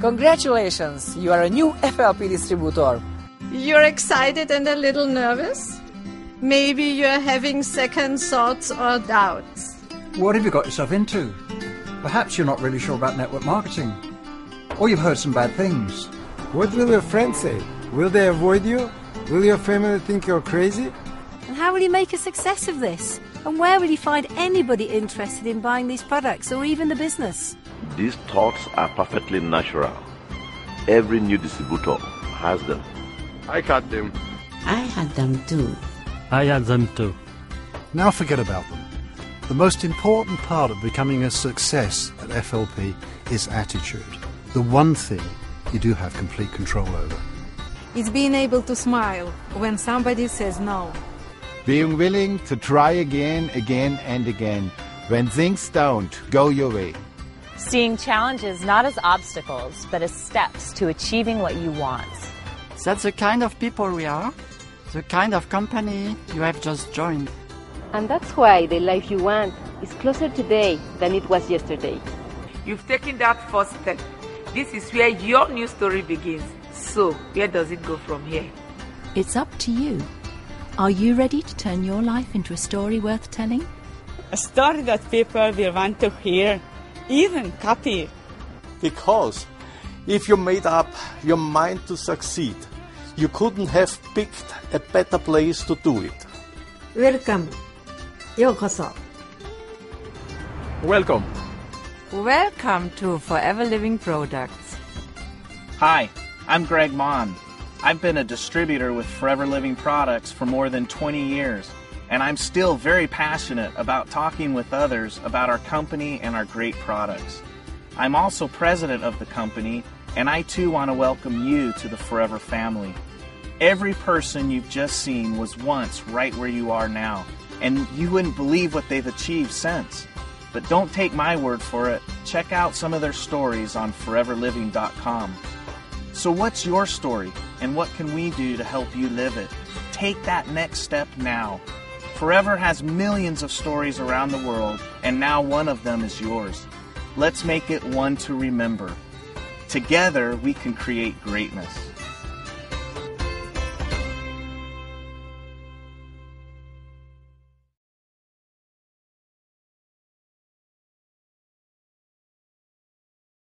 Congratulations, you are a new FLP distributor. You're excited and a little nervous? Maybe you're having second thoughts or doubts. What have you got yourself into? Perhaps you're not really sure about network marketing. Or you've heard some bad things. What will your friends say? Will they avoid you? Will your family think you're crazy? And how will you make a success of this? And where will you find anybody interested in buying these products or even the business? These thoughts are perfectly natural. Every new distributor has them. I got them. I had them too. I had them too. Now forget about them. The most important part of becoming a success at FLP is attitude. The one thing you do have complete control over. It's being able to smile when somebody says no. Being willing to try again and again when things don't go your way. Seeing challenges not as obstacles, but as steps to achieving what you want. That's the kind of people we are, the kind of company you have just joined. And that's why the life you want is closer today than it was yesterday. You've taken that first step. This is where your new story begins. So, where does it go from here? It's up to you. Are you ready to turn your life into a story worth telling? A story that people will want to hear, even copy. Because if you made up your mind to succeed, you couldn't have picked a better place to do it. Welcome. ようこそ. Welcome. Welcome to Forever Living Products. Hi, I'm Greg Mon. I've been a distributor with Forever Living Products for more than 20 years, and I'm still very passionate about talking with others about our company and our great products. I'm also president of the company, and I too want to welcome you to the Forever family. Every person you've just seen was once right where you are now, and you wouldn't believe what they've achieved since. But don't take my word for it. Check out some of their stories on foreverliving.com. So what's your story, and what can we do to help you live it? Take that next step now. Forever has millions of stories around the world, and now one of them is yours. Let's make it one to remember. Together, we can create greatness.